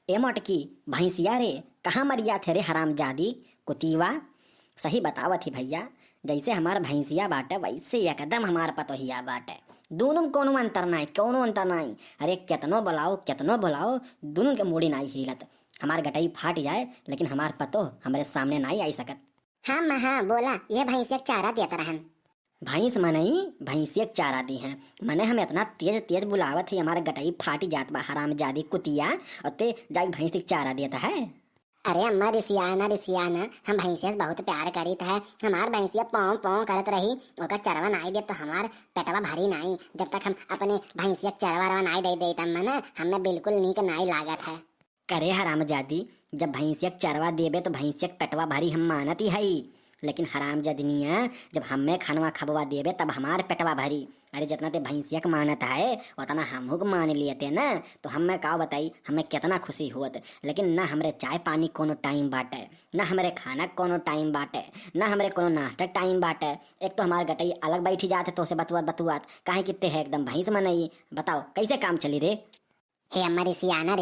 ए मोटकी भैंसिया रे, कहाँ मरिया थे रे हरामजादी कुतीवा। सही बतावत ही भैया, जैसे हमार भैंसिया बाटे वैसे एकदम हमार पतोहिया बाटे। दोनों में कोनो अंतर नहीं, कोनो अंतर नहीं। अरे केतनो बुलाओ दोनों के मूड़ी नहीं हिलत। हमार गटई फाट जाए लेकिन हमार पतो हमारे सामने नहीं आई सकत। हाँ माँ हाँ बोला, ये भैंसिया चारा देता रहन। भैंस मनई भैंसिया चारा दी हैं, मने हम इतना तेज तेज बुलावत ही हमारे गटई फाटी जात बा हरामजादी कुतिया, और ते जाई भैंस के चारा देता है। अरे अम्मा रिसियाना, हम भैंसिया से बहुत प्यार करीत है। हमार भैंसिया पौ पौ करत रही, ओका चरवा नाई दे तो हमार पेटवा भरी नाई। जब तक हम अपने भैंसिया चरवा नाई दे देता ना, हमें बिल्कुल नीक नाई लागत है। करे हरामजादी, जब भैंसिया चरवा देबे तो भैंसिया पेटवा भरी हम मानत ही हई, लेकिन हरामजादनिया जब हमें खानवा खबवा देबे तब हमार पेटवा भरी। अरे जितना ते भैंसिया के मानत है उतना हमहू के मान लिए थे ना, तो हमें का बताई हमें कितना खुशी हुआ। लेकिन ना हमरे चाय पानी कोनो टाइम बाटे, ना हमरे खाना कोनो टाइम बाटे, ना हमरे कोनो नाश्ता टाइम बाटे। एक तो हमारे गटई अलग बैठी जाते तो से बतुआत काहे कितने है एकदम भैंस मनई। बताओ कैसे काम चली रे। हे अम्मा रिसियाना,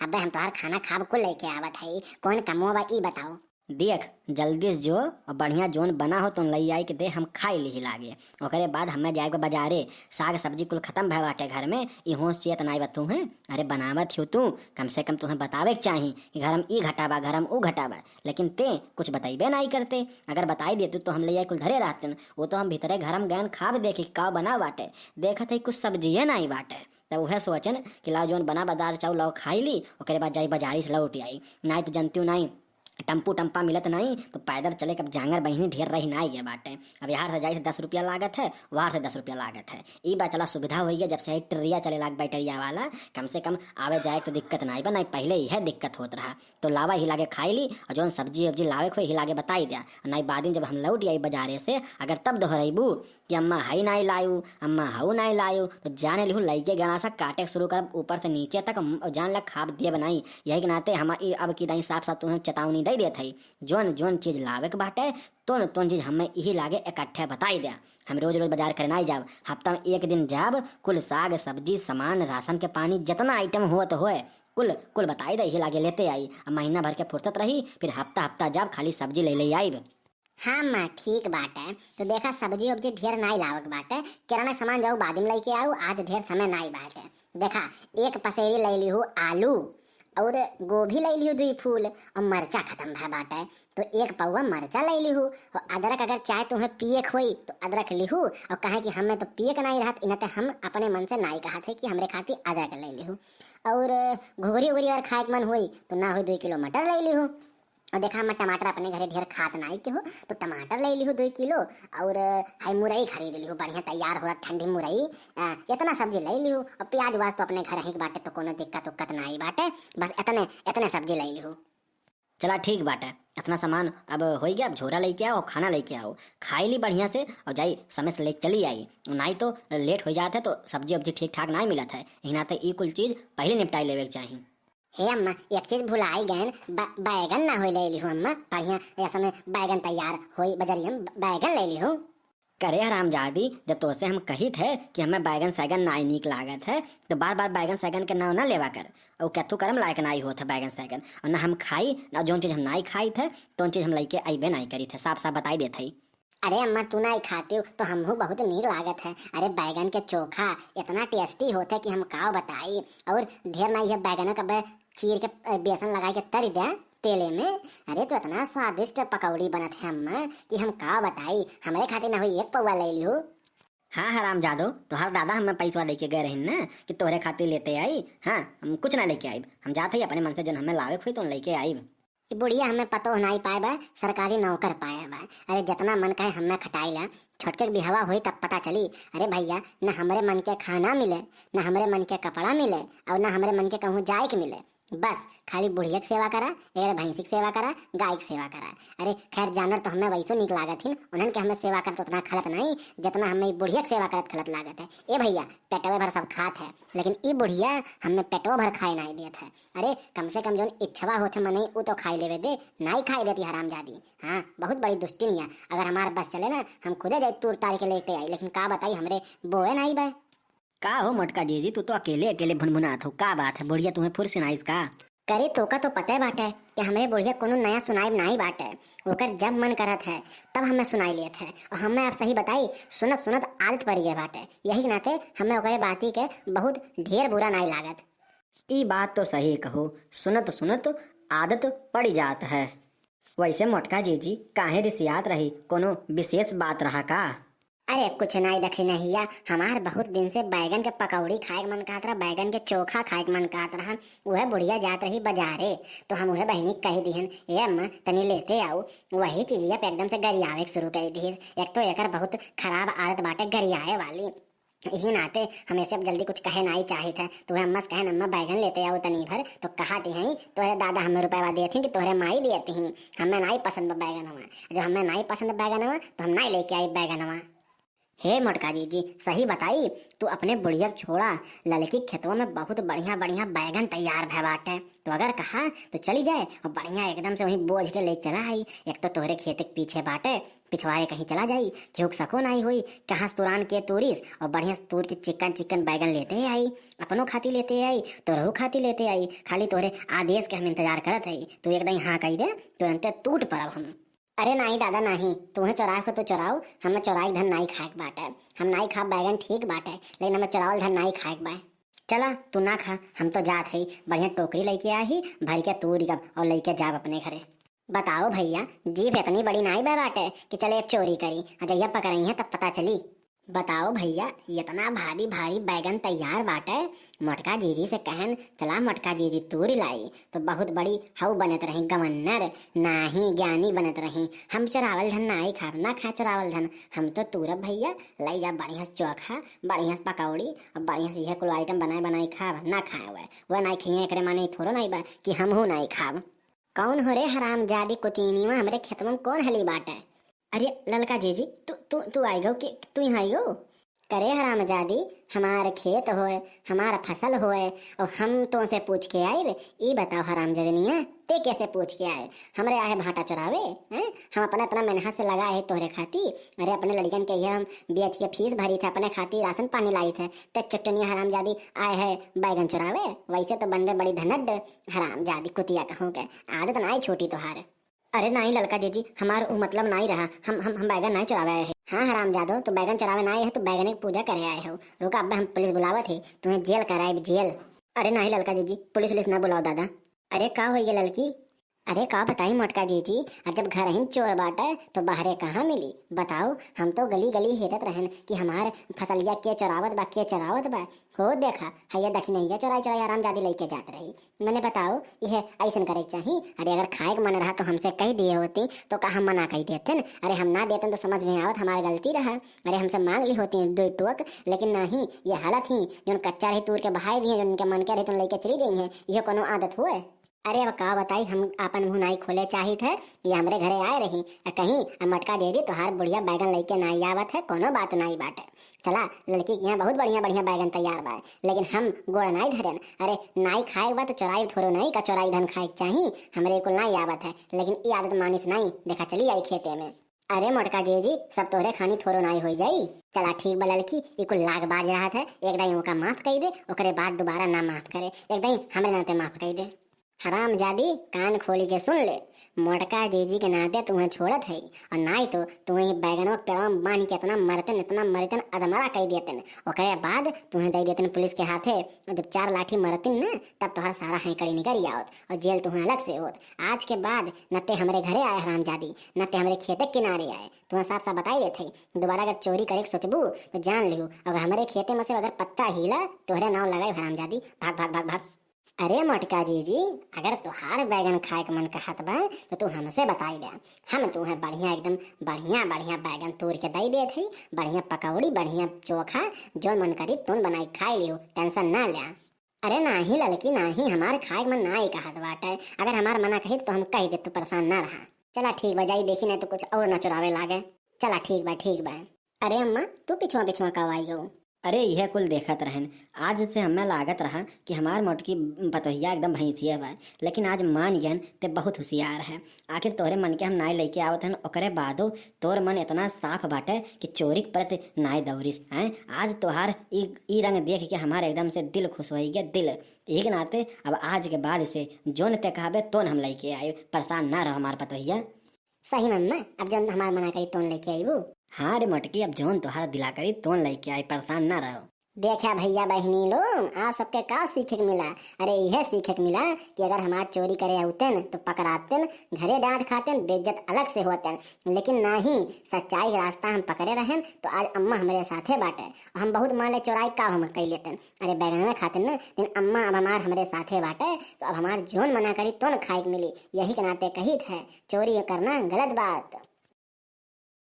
अबे हम तोहार खाना खाब को लेके आवत है, कौन कमोबा ई बताओ। देख जल्दी से जो और बढ़िया जोन बना हो तो लई आई के दे, हम खाई ली लागे। ओकरे बाद हमें जाए को बाजारे, साग सब्जी कुल खत्म भय बाटे घर में, ई होश चेत नाई बतू है। अरे बनावत हो तू, कम से कम तुम्हें बतावे के चाही कि घर में ई घटाबा घर में ऊ घटाबा, लेकिन ते कुछ बताइबे नहीं करते। अगर बताई देते तो हम ले आई कुल धरे रहते, वो तो हम भीतरे घर में गए खाब देखे का बना बाटे, देखत है कुछ सब्जिये नहीं बाटे। तब वह सोचन कि लाओ जोन बना बाजार चाउ लाओ खाई ली, ओकरे बाद जाई बाजारी से लौट आई। नहीं तो जानती हूँ नहीं टम्पू टम्पा मिलत नहीं तो पैदल चले कब जांगर बहिनी ढेर रही ना गए बाटे। अब यहाँ से जाए 10 रुपया लागत है, वहाँ से 10 रुपया लागत है। ई बात चला सुविधा हुई है, जब से ट्रिया चले लाग बैटरिया वाला, कम से कम आवे जाए तो दिक्कत नहीं बना। पहले यह दिक्कत होत रहा, तो लावा ही लागे खाई ली, और जो सब्जी वब्जी लावे खोई ही लागे बताई दिया। नहीं बाद में जब हम लौट आई बाजारे से, अगर तब दोहराइबू कि अम्मा हई नहीं लायू, अम्मा हऊ नहीं लायू, तो जाने लिहू लइके गणा सा काटे शुरू कर ऊपर से नीचे तक, जान लग खाब दिए बनाई। यही के नाते हम अब की दाई साफ साफ तुम्हें चेतावनी दे देते है, जोन जोन चीज लावे के बाटे तो चीज हमें यही लागे इकट्ठे बताई दिया। हम रोज रोज बाजार करे नहीं जाब, हफ्ता में एक दिन जाब, कुल साग सब्जी सामान राशन के पानी जितना आइटम हो तो होए कुल कुल बताई दे, यही लागे लेते आई। अब महीना भर के फुर्सत रही, फिर हफ्ता हफ्ता जाब खाली सब्जी ले आई। हाँ माँ ठीक बात है, तो देखा सब्जी वब्जी ढेर नाई लावक बाटे, किराना सामान जाऊ बाद में लेके आऊ, आज ढेर समय नाई बाटे। देखा एक पसेरी ले ली आलू और गोभी ले ली 2 फूल, और मरचा खत्म भा बाटे तो 1 पौवा मरचा ले ली। और अदरक अगर चाहे तुम्हें पिए खोई तो अदरक लिहू, और कहे कि हमें तो पिए का नहीं रहत, इन्हें हम अपने मन से नहीं कहा थे कि हमरे खातिर अदरक ले लिहू। और घुघरी उगरी अगर खाए के मन हुई तो ना हो 2 किलो मटर ले लिहू। और देखा हम टमाटर अपने घरे ढेर खात नहीं के हो, तो टमाटर ले लिहू 2 किलो, और हाई मुरई खरीद लिहू बढ़िया तैयार हो ठंडी मुरई, इतना सब्जी ले लिहू। और प्याज वाज तो अपने घर ही बाटे तो कोनो दिक्कत उक्कत नहीं बाटे, बस इतने सब्जी ले लिहू। चला ठीक बाटे, इतना सामान अब हो गया। अब झोरा लेके आओ, खाना लेके आओ, खाई ली बढ़िया से, और जाई समय से लेके चली आई। नहीं तो लेट हो जाते तो सब्जी वब्जी ठीक ठाक नहीं मिलत है, यही नाते ई कुल चीज पहले निपटाई लेवे के चाहिए। हे अम्मा एक चीज भुलाई गए, बैगन ना हो ले लिहू अम्मा, बढ़िया ऐसा में बैगन तैयार होई बजरिया बैगन ले लिहू। करे हरामजादी, जब तो से हम कही थे कि हमें बैगन सैगन नाई नीक लागत है, तो बार बार बैगन सैगन के नाव ना लेवा कर, और कैथू करम लायक नाई होता बैगन सैगन, और ना हम खाई ना जो चीज हम नाई खाई थे तो चीज हम लेके अबे नहीं करी थे, साफ साफ बताई देते। अरे अम्मा तू नहीं खाती हो तो हमहू बहुत नीक लागत है। अरे बैगन के चोखा इतना टेस्टी होता है कि हम का बताई, और ढेर नहीं है बैगन का चीर के बेसन लगा के तरी दे तेले में, अरे तो इतना स्वादिष्ट पकौड़ी बनत है अम्मा कि हम का बताई। हमारे खातिर ना हुई 1 पौवा ले लियो। हाँ हरामजादो, तो हर दादा हमें पैसा लेके गए रही ना कि तोहरे खातिर लेते आई। हाँ हम कुछ ना लेके आईब, हम जाते ही अपने मन से जो हमें लावे खुई तो लेके आईब। बुढ़िया हमें पतो नहीं पाए बा, सरकारी नौकर पाए बा। अरे जितना मन कहे हमें खटाई ला, छोटके भी हवा हुई तब पता चली। अरे भैया न हमारे मन के खाना मिले, न हमारे मन के कपड़ा मिले, और न हमारे मन के कहूँ जाए के मिले, बस खाली बुढ़िया की सेवा करा, एक भैंसी की सेवा करा, गाय की सेवा करा। अरे खैर जानवर तो हमें वैसो निक लागत थी, उन्हन के हमें सेवा करत उतना खलत नहीं जितना हमें बुढ़िया की सेवा करत खलत लागत है। ए भैया पेटवे भर सब खात है, लेकिन ई बुढ़िया हमें पेटो भर खाए नहीं देत है। अरे कम से कम जो इच्छवा होते मनई वो तो खाई लेवे दे, नहीं खाई देती हरामजादी। हाँ बहुत बड़ी दुष्टिनिया, अगर हमारे बस चले ना हम खुदे जाए तूर तार के लेके आई, लेकिन का बताई हमरे बोए नहीं बे। का हो मोटका जीजी, तू तो अकेले अकेले भुनभुनात हो, का बात है? बुढ़िया तुम्हें फुर्स ना इसका? करे तो का तो पता है बाटे कि हमरे बुढ़िया कोनो नया सुनाई नहीं बाटे। ओकर जब मन करत है तब हमें सुनाई लेत है और हमें आप सही बताई सुनत सुनत आदत पड़ गए बाटे। यही के नाते हमें ओकरे बाती के बहुत ढेर बुरा नहीं लागत। ई बात तो सही कहो, सुनत सुनत आदत पड़ जात है। वैसे मोटका जीजी काहे रिसियात रही, कोनो विशेष बात रहा का? अरे कुछ नहीं देखी नहीं हमार बहुत दिन से बैगन के पकौड़ी खाए के मन कहत रहा, बैगन के चोखा खाए के मन कहत रहा। वह बुढ़िया जात रही बाजारे तो हम वह बहनी कही दिहन ए अम्मा तनी लेते आओ। वही चीजिया पे एकदम से गरियावे के शुरू कर दी। एक तो एकर बहुत खराब आदत बाटे गरियाए वाली। यही नाते हमें से अब जल्दी कुछ कहे नहीं चाहे था तो वह अम्मा से कहे अम्मा बैगन लेते आओ तनी भर। तो कहा दी हैं तोहरे दादा हमें रुपया दिए थे कि तोहरे माई दिए थी। हमें नहीं पसंद बैगन हुआ, जब हमें नहीं पसंद बैगन हुआ तो हम नहीं लेके आई बैगन हुआ। हे मोटका जीजी सही बताई, तू अपने बुढ़िया छोड़ा, ललकी खेतों में बहुत बढ़िया बढ़िया बैगन तैयार भय बाटे। तो अगर कहा तो चली जाए और बढ़िया एकदम से वहीं बोझ के ले चला आई। एक तो तोहरे खेत के पीछे बाटे, पिछवाड़े कहीं चला जाई, क्यों सको नहीं हुई कहाँ तुरान के तूरीस और बढ़िया तूर के चिकन चिकन बैगन लेते आई। अपनों खाती लेते आई तोहू खाती लेते आई, खाली तोहरे आदेश के हम इंतजार करत है। तू एकदम हाँ कही दे तुरंत टूट पड़ब हम। अरे नहीं दादा नहीं, तुम्हें चौराहे को तो चौराओ, हमें चौराहे धन नहीं खाए बाटे। हम नहीं खा बैगन ठीक बाटे, लेकिन हमें चौरावल धन नहीं खाए बाय। चला तू ना खा, हम तो जात है बढ़िया टोकरी लेके आई भर के तूरी कब और लेके जाब अपने घरे। बताओ भैया जीभ इतनी बड़ी नहीं बा बाटे कि चले एक चोरी करी और जैया पकड़ई है तब पता चली। बताओ भैया इतना भारी भारी बैगन तैयार बाटे। मोटका जीजी से कहन चला मोटका जीजी तूरी लाई तो बहुत बड़ी हऊ बनत रही गवर्नर नाही ज्ञानी बनत रही। हम चोरावल धन नहीं खा ना खा चोरावल धन, हम तो तूरब भैया लाई जा बढ़िया चोखा बढ़िया पकौड़ी और बढ़िया से यह कुल आइटम बनाए बनाई खाब ना खाए हुए वह नहीं खाइए एक माने थोड़ो नहीं बा कि हम हूँ नहीं खाब। कौन हो रे हराम जादी कुतीनी में हमरे खेत में कौन हली बाटे? अरे ललका जीजी तू तू तू आई गो कि तू यहाँ आई गो? करे हराम जादी हमारे खेत होए हमारा फसल होए और हम तो से पूछ के आए। ये बताओ हराम जदनिया ते कैसे पूछ के आए? हमरे आए भाटा चुरावे हैं? हम अपना इतना मेहनत से लगा है तोहरे खाती। अरे अपने लड़कन के ये हम बेच के फीस भरी थे, अपने खाती राशन पानी लाई थे, ते चट्टनिया हराम जादी आए है बैगन चुरावे। वैसे तो बन बड़ी धनड हराम जादी कुतिया कहूँ के आदत ना छोटी तोहार। अरे नहीं लड़का जीजी हमार वो मतलब नहीं रहा, हम बैगन नहीं चुरावे आए हैं। हाँ हराम जादो तो बैगन चुरावे ना आए है तो बैगन की पूजा करे आए हो। रुका अब हम पुलिस बुलावा थे तुम्हें जेल कराए जेल। अरे नहीं लड़का जीजी पुलिस पुलिस ना बुलाओ दादा। अरे का हो ये लड़की? अरे का बताई मोटका जीजी और जब घर ही चोर बाटा तो बाहरे कहाँ मिली? बताओ हम तो गली गली हेरत रहन कि हमार फसलिया के चोरावत बा के चोरावत बा। हो देखा हैया देखी नहीं चोराई चोराई आराम जादी लेके जात रही। मैंने बताओ यह ऐसा करे चाहिए? अरे अगर खाए के मन रहा तो हमसे कह दिए होती तो का हम मना कही देते। अरे हम ना देते तो समझ में आवत हमारी गलती रहा। अरे हमसे मांग ली होती दो टोक, लेकिन नहीं ये हालत ही जो कच्चा रही तूर के बहाई दिए उनके मन के रही तो लेके चली गई है। यह कोनो आदत हुए? अरे अब का बताई हम अपन मुँह नहीं खोले चाहिए थे ये हमरे घरे आए रही कहीं मटका दे दी तो हार बुढ़िया बैगन लेके नहीं आवत है, कोनो बात नहीं बाटे। चला लड़की के यहाँ बहुत बढ़िया बढ़िया बैगन तैयार बा, लेकिन हम गोड़ नहीं धरन। अरे नाई खाए बा तो चोराई थोड़ो नहीं का चोराई धन खाए चाहिए, हमरे को नहीं आवत है, लेकिन ये आदत मानिस नहीं देखा चली आई खेते में। अरे मोटका जी सब तोहरे खानी थोड़ो नहीं हो जाई। चला ठीक बा लड़की ये कुल लाग बाज रहा था, एक दाई ओका माफ कर दे ओकरे बाद दोबारा ना माफ करे, एक दाई हमरे नाते माफ कर दे। हराम जादी कान खोली के सुन ले, मोटका जीजी के नाते तुम्हें छोड़त है और नहीं तो तुम्हें बैगनों पेड़ों में बांध के इतना मरतन अदमरा कह देते ओकरे बाद तुम्हें दे देते पुलिस के हाथे। और जब 4 लाठी मरतिन न तब तुम्हारा सारा हैकड़ी निकल आवत और जेल तुम्हें अलग से होत। आज के बाद नते हमारे घरे आए हराम जादी नते हमारे खेत के किनारे आए, तुम्हें साफ साफ बताई देते दोबारा अगर चोरी करे सोचबू तो जान लियो अगर हमारे खेते में से अगर पत्ता हिला तोहरे नाव लगाए हराम जादी भाग भाग भाग भाग। अरे मोटका जीजी अगर तुहार बैगन खाए के मन कहत बा तो तू हमसे बताई दे, हम तुम्हें बढ़िया एकदम बढ़िया बढ़िया बैगन तोड़ के दई देत है, बढ़िया पकौड़ी बढ़िया चोखा जो मन करी तुम बनाई खाई लियो, टेंशन ना ले। अरे नाही लड़की नाही हमार खाए के मन ना ही कहत बाटे, अगर हमार मना कही तो हम कह दे तू परेशान ना रहा। चला ठीक बा जाई देखी नहीं तो कुछ और न चुरावे लागे। चला ठीक बा ठीक बा। अरे अम्मा तू पिछुआ पिछुआ कब आई हो? अरे यह कुल देखत रहन। आज से हमें लागत रहा कि हमार मोटकी पतोहिया एकदम भैंसिया बा, लेकिन आज मान गयन ते बहुत होशियार है। आखिर तोहरे मन के हम नाई लेके आवत हन, ओकरे बादो तोर मन इतना साफ बाटे कि चोरी के प्रति नाई दौरिस हैं। आज तोहार ई रंग देख के हमारे एकदम से दिल खुश हो गया, दिल। एक नाते अब आज के बाद से जोन ते कहबे तोन हम लेके आए, परेशान ना रहो हमार पतोहिया। सही मम्मा, अब जौन हमार मना करी तोन लेके आईबू। हाँ रे मोटकी, अब जोन तोहार दिला करी तोन लेके आई, परेशान ना रहो। देखा भैया बहनी लोग, आप सबके का सीखे के मिला? अरे यह सीखे के मिला कि अगर हमार चोरी करे आउतन तो पकड़ातेन, घरे डांट खातेन, बेइज्जत अलग से होतन, लेकिन ना ही सच्चाई के रास्ता हम पकड़े रहें तो आज अम्मा हमारे साथे बाटे। और हम बहुत मान ले चोराई का हम कर लेते, अरे बैगन में खाते न, लेकिन अम्मा अब हमार हमारे साथे बाटे तो अब हमार जोन मना करी तो न खाए के मिली। यही के नाते कही थे चोरी करना गलत बात।